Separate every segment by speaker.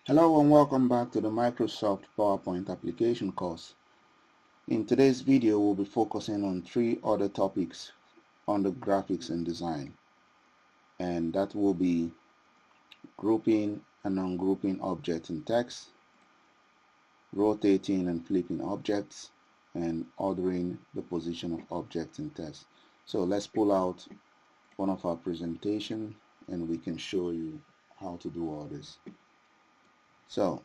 Speaker 1: Hello and welcome back to the Microsoft PowerPoint application course. In today's video, we'll be focusing on three other topics under graphics and design, and that will be grouping and ungrouping objects in text, rotating and flipping objects, and ordering the position of objects in text. So let's pull out one of our presentation and we can show you how to do all this. So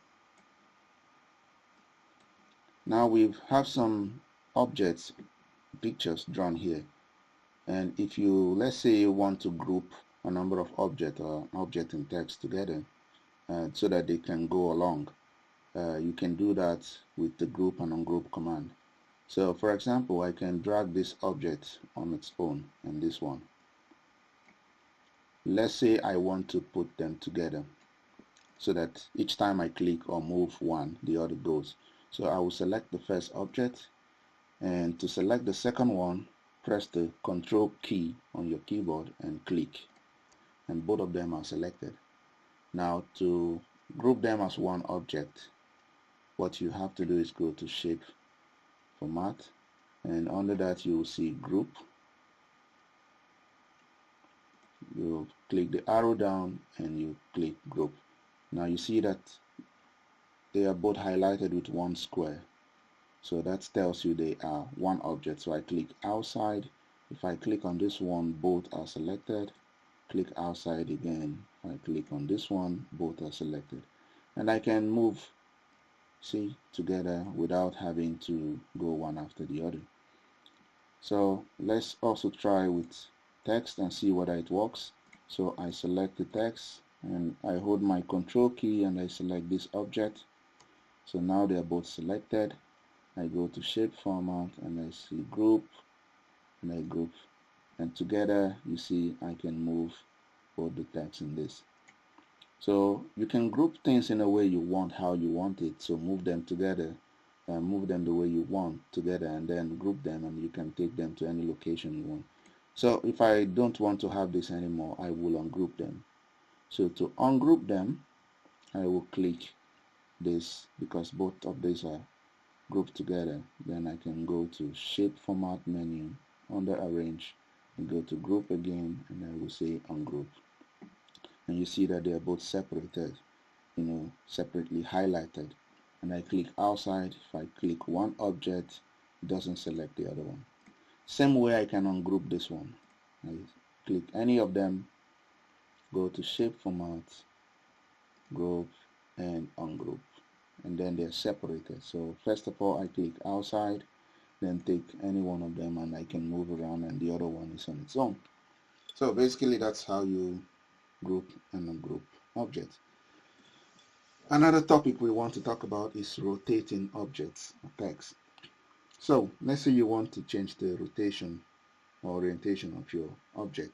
Speaker 1: now we have some objects, pictures drawn here, and if you, let's say you want to group a number of objects or object in text together so that they can go along, you can do that with the group and ungroup command. So for example, I can drag this object on its own and this one. Let's say I want to put them together so that each time I click or move one, the other goes. So I will select the first object, and to select the second one, press the Control key on your keyboard and click, and both of them are selected. Now to group them as one object, what you have to do is go to Shape, Format, and under that you will see Group. You click the arrow down and you click Group. Now you see that they are both highlighted with one square, so that tells you they are one object. So I click outside. If I click on this one, both are selected. Click outside again. If I click on this one, both are selected, and I can move, see, together without having to go one after the other. So let's also try with text and see whether it works. So I select the text and I hold my Control key and I select this object. So now they are both selected. I go to Shape, Format, and I see Group, and I group, and together you see I can move both the text in this. So you can group things in a way you want, how you want it. So move them together, move them the way you want together, and then group them, and you can take them to any location you want. So if I don't want to have this anymore, I will ungroup them. So to ungroup them, I will click this, because both of these are grouped together. Then I can go to Shape, Format menu, under Arrange, and go to Group again, and I will say Ungroup. And you see that they are both separated, separately highlighted. And I click outside. If I click one object, it doesn't select the other one. Same way I can ungroup this one. I click any of them, go to Shape, Format, Group, and Ungroup, and then they're separated. So first of all, I click outside, then take any one of them and I can move around, and the other one is on its own. So basically that's how you group and ungroup objects. Another topic we want to talk about is rotating objects or text. So let's say you want to change the rotation or orientation of your object.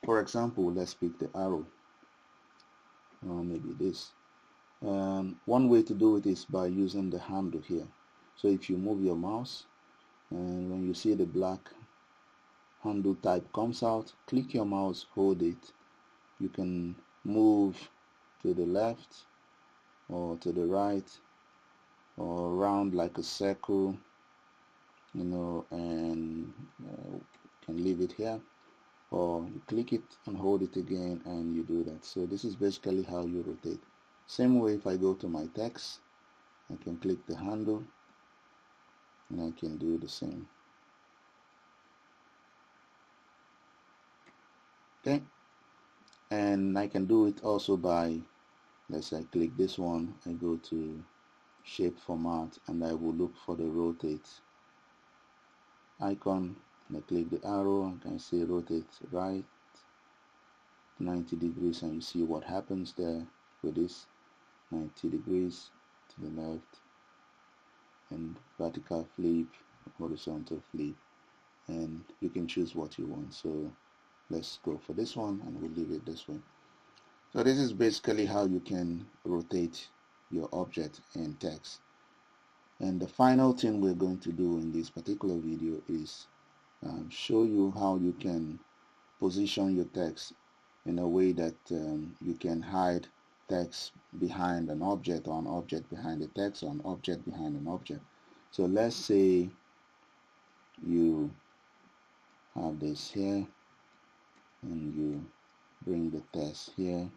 Speaker 1: For example, let's pick the arrow, or maybe this. One way to do it is by using the handle here. So if you move your mouse, and when you see the black handle type comes out, click your mouse, hold it. You can move to the left or to the right or around like a circle, and can leave it here, or you click it and hold it again and you do that. So this is basically how you rotate. Same way, if I go to my text, I can click the handle and I can do the same. Okay, and I can do it also by, let's say I click this one, I go to Shape, Format, and I will look for the rotate icon, and I click the arrow. I can say rotate right 90 degrees, and you see what happens there with this 90 degrees to the left, and vertical flip, horizontal flip, and you can choose what you want. So let's go for this one and we'll leave it this way. So this is basically how you can rotate your object in text. And the final thing we're going to do in this particular video is show you how you can position your text in a way that you can hide text behind an object, or an object behind the text, or an object behind an object. So let's say you have this here and you bring the text here.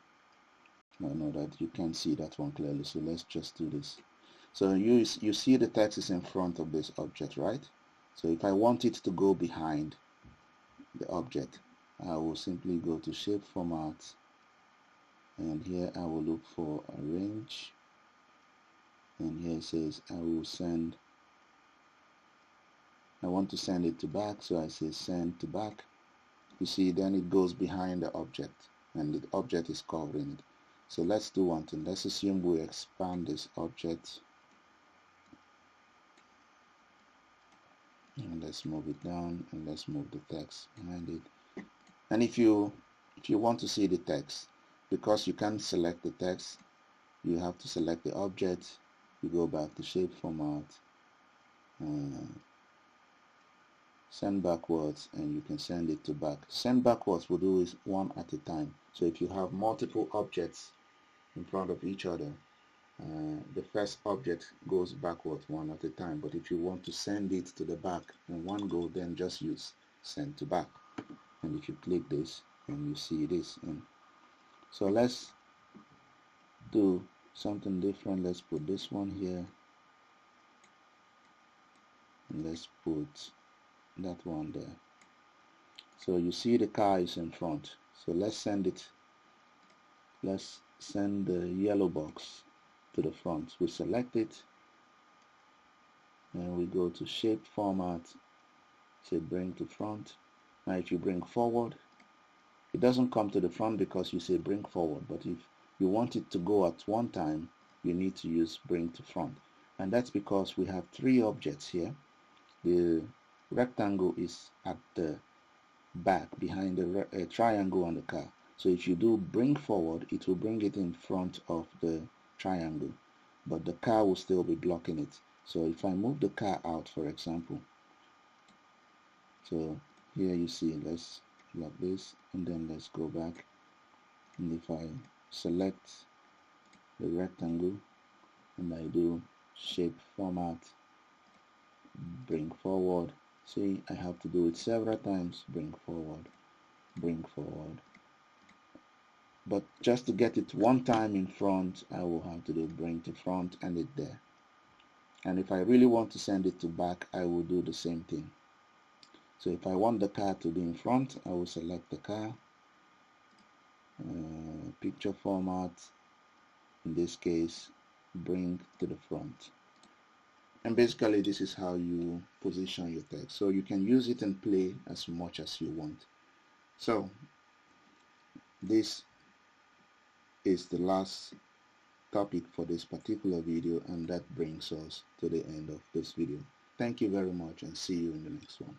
Speaker 1: I know that you can't see that one clearly, so let's just do this. So you see the text is in front of this object, right? So if I want it to go behind the object, I will simply go to shape format, and here I will look for arrange, and here it says I want to send it to back, so I say send to back. You see, then it goes behind the object and the object is covering it. So let's do one thing. Let's assume we expand this object and let's move it down, and let's move the text behind it. And if you want to see the text, because you can't select the text, you have to select the object. You go back to shape format, send backwards, and you can send it to back. Send backwards will do is one at a time. So if you have multiple objects in front of each other, the first object goes backwards one at a time. But if you want to send it to the back in one go, then just use send to back. And if you click this, and you see this. And so let's do something different. Let's put this one here, and let's put that one there. So you see the car is in front. So let's send it. Let's send the yellow box to the front. We select it, and we go to shape format, say bring to front. Now if you bring forward, it doesn't come to the front because you say bring forward, but if you want it to go at one time, you need to use bring to front. And that's because we have three objects here. The rectangle is at the back behind the triangle on the car. So if you do bring forward, it will bring it in front of the triangle, but the car will still be blocking it. So if I move the car out, for example, so here you see, let's lock this, and then let's go back, and if I select the rectangle and I do shape format, bring forward, see, I have to do it several times, bring forward, but just to get it one time in front, I will have to do bring to front and it there. And if I really want to send it to back, I will do the same thing. So if I want the car to be in front, I will select the car, picture format, in this case bring to the front. And basically this is how you position your text. So you can use it and play as much as you want. So this is the last topic for this particular video, and that brings us to the end of this video. Thank you very much, and see you in the next one.